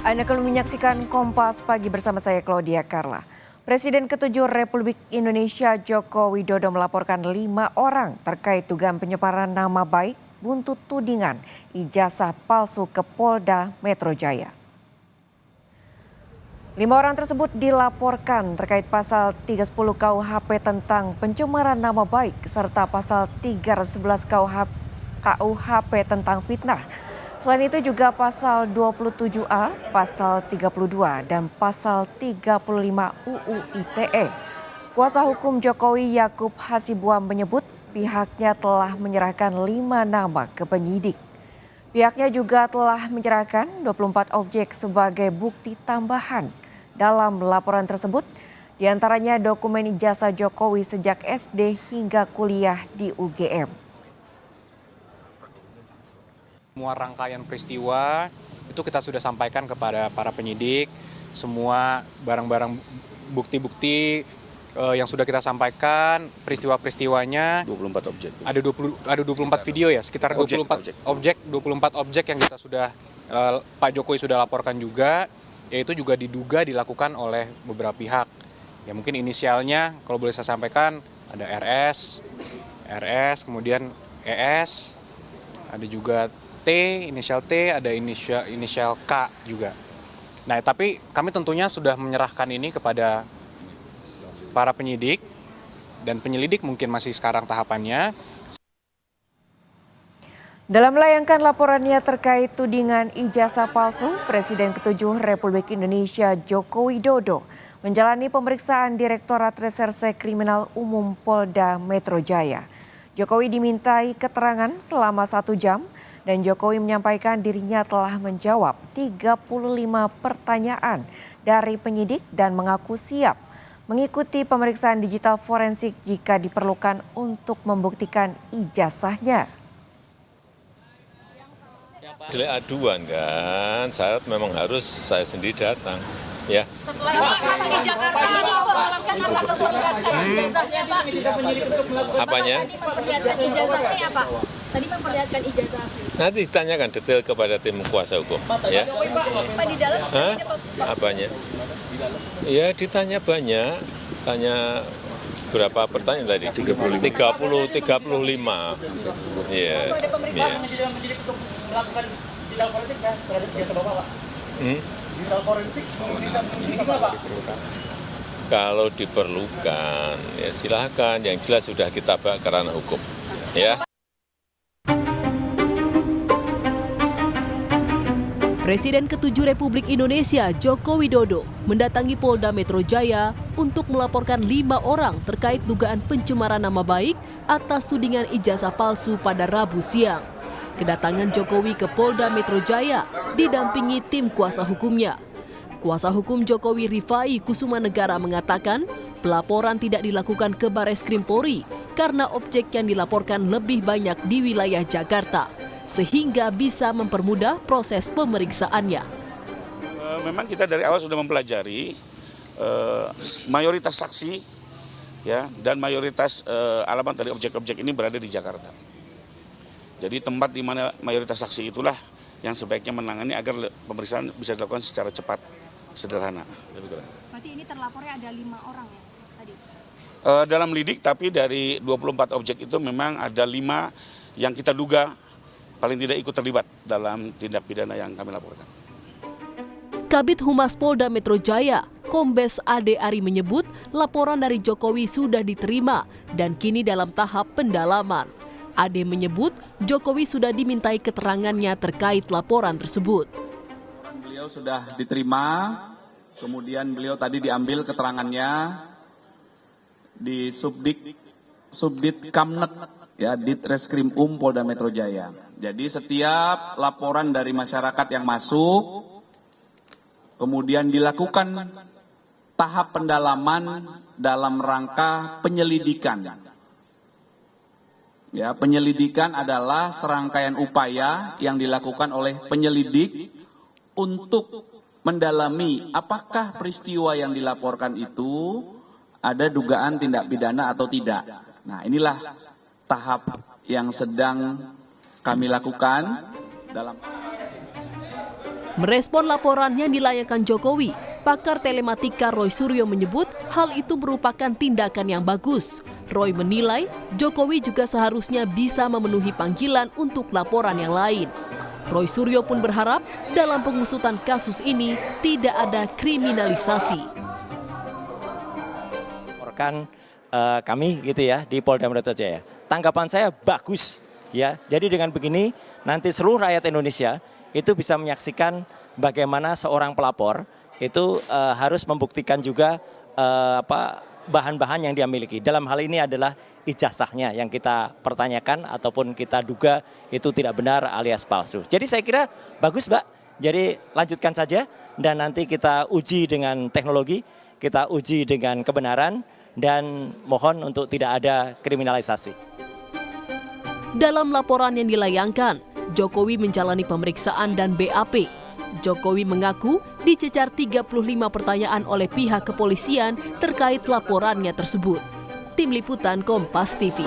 Anda akan menyaksikan Kompas Pagi bersama saya Claudia Carla. Presiden ke-7 Republik Indonesia Joko Widodo melaporkan 5 orang terkait dugaan penyebaran nama baik buntut tudingan ijazah palsu ke Polda Metro Jaya. 5 orang tersebut dilaporkan terkait pasal 310 KUHP tentang pencemaran nama baik serta pasal 311 KUHP tentang fitnah. Selain itu juga pasal 27A, pasal 32, dan pasal 35 UU ITE. Kuasa hukum Jokowi Yakub Hasibuan menyebut pihaknya telah menyerahkan 5 nama ke penyidik. Pihaknya juga telah menyerahkan 24 objek sebagai bukti tambahan. Dalam laporan tersebut, diantaranya dokumen ijazah Jokowi sejak SD hingga kuliah di UGM. Semua rangkaian peristiwa itu kita sudah sampaikan kepada para penyidik, semua barang-barang bukti-bukti yang sudah kita sampaikan, peristiwa-peristiwanya. 24 objek. Ada 24 video ya, sekitar 24 objek yang kita sudah Pak Jokowi sudah laporkan juga, yaitu juga diduga dilakukan oleh beberapa pihak. Ya mungkin inisialnya kalau boleh saya sampaikan ada RS, kemudian ES, ada juga T, inisial T, ada inisial K juga. Nah, tapi kami tentunya sudah menyerahkan ini kepada para penyidik dan penyelidik mungkin masih sekarang tahapannya. Dalam melayangkan laporannya terkait tudingan ijazah palsu, Presiden ke-7 Republik Indonesia Joko Widodo menjalani pemeriksaan Direktorat Reserse Kriminal Umum Polda Metro Jaya. Jokowi dimintai keterangan selama 1 jam dan Jokowi menyampaikan dirinya telah menjawab 35 pertanyaan dari penyidik dan mengaku siap mengikuti pemeriksaan digital forensik jika diperlukan untuk membuktikan ijazahnya. Delik aduan kan, syarat memang harus saya sendiri datang. Ya. Setelah masih di Jakarta ini informasikan apakah memperlihatkan ijazahnya Pak? Apanya? Memperlihatkan ijazahnya Pak? Tadi memperlihatkan ijazah. Nanti ditanyakan detail kepada tim kuasa hukum. Ya. Pak di dalam? Hah? Apanya? Ya ditanya banyak, tanya berapa pertanyaan tadi? 35. Iya. Ada pemeriksaan untuk melakukan digital forensik ya terhadap ijazah Bapak, Pak? Digital forensik Pak? Kalau diperlukan, ya silakan. Yang jelas sudah kita bawa ke ranah hukum. Ya. Presiden ke-7 Republik Indonesia Joko Widodo mendatangi Polda Metro Jaya untuk melaporkan 5 orang terkait dugaan pencemaran nama baik atas tudingan ijazah palsu pada Rabu siang. Kedatangan Jokowi ke Polda Metro Jaya didampingi tim kuasa hukumnya. Kuasa hukum Jokowi Rifai Kusumanegara mengatakan pelaporan tidak dilakukan ke Bareskrim Polri karena objek yang dilaporkan lebih banyak di wilayah Jakarta, sehingga bisa mempermudah proses pemeriksaannya. Memang kita dari awal sudah mempelajari mayoritas saksi ya dan mayoritas alamat dari objek-objek ini berada di Jakarta. Jadi tempat di mana mayoritas saksi itulah yang sebaiknya menangani agar pemeriksaan bisa dilakukan secara cepat, sederhana. Berarti ini terlapornya ada 5 orang ya tadi? Dalam lidik, tapi dari 24 objek itu memang ada 5 yang kita duga paling tidak ikut terlibat dalam tindak pidana yang kami laporkan. Kabid Humas Polda Metro Jaya, Kombes Ade Ari menyebut laporan dari Jokowi sudah diterima dan kini dalam tahap pendalaman. Ade menyebut Jokowi sudah dimintai keterangannya terkait laporan tersebut. Beliau sudah diterima, kemudian beliau tadi diambil keterangannya di Subdit Kamnet, ya, Ditreskrim Polda Metro Jaya. Jadi setiap laporan dari masyarakat yang masuk, kemudian dilakukan tahap pendalaman dalam rangka penyelidikan. Ya, penyelidikan adalah serangkaian upaya yang dilakukan oleh penyelidik untuk mendalami apakah peristiwa yang dilaporkan itu ada dugaan tindak pidana atau tidak. Nah, inilah tahap yang sedang kami lakukan dalam Merespon laporan yang dilayangkan Jokowi, pakar telematika Roy Suryo menyebut hal itu merupakan tindakan yang bagus. Roy menilai Jokowi juga seharusnya bisa memenuhi panggilan untuk laporan yang lain. Roy Suryo pun berharap dalam pengusutan kasus ini tidak ada kriminalisasi. Rekan kami gitu ya di Polda Metro Jaya. Tanggapan saya bagus ya. Jadi dengan begini nanti seluruh rakyat Indonesia itu bisa menyaksikan bagaimana seorang pelapor itu harus membuktikan juga bahan-bahan yang dia miliki. Dalam hal ini adalah ijazahnya yang kita pertanyakan ataupun kita duga itu tidak benar alias palsu. Jadi saya kira bagus, Mbak. Jadi lanjutkan saja dan nanti kita uji dengan teknologi, kita uji dengan kebenaran dan mohon untuk tidak ada kriminalisasi. Dalam laporan yang dilayangkan, Jokowi menjalani pemeriksaan dan BAP. Jokowi mengaku dicecar 35 pertanyaan oleh pihak kepolisian terkait laporannya tersebut. Tim Liputan Kompas TV.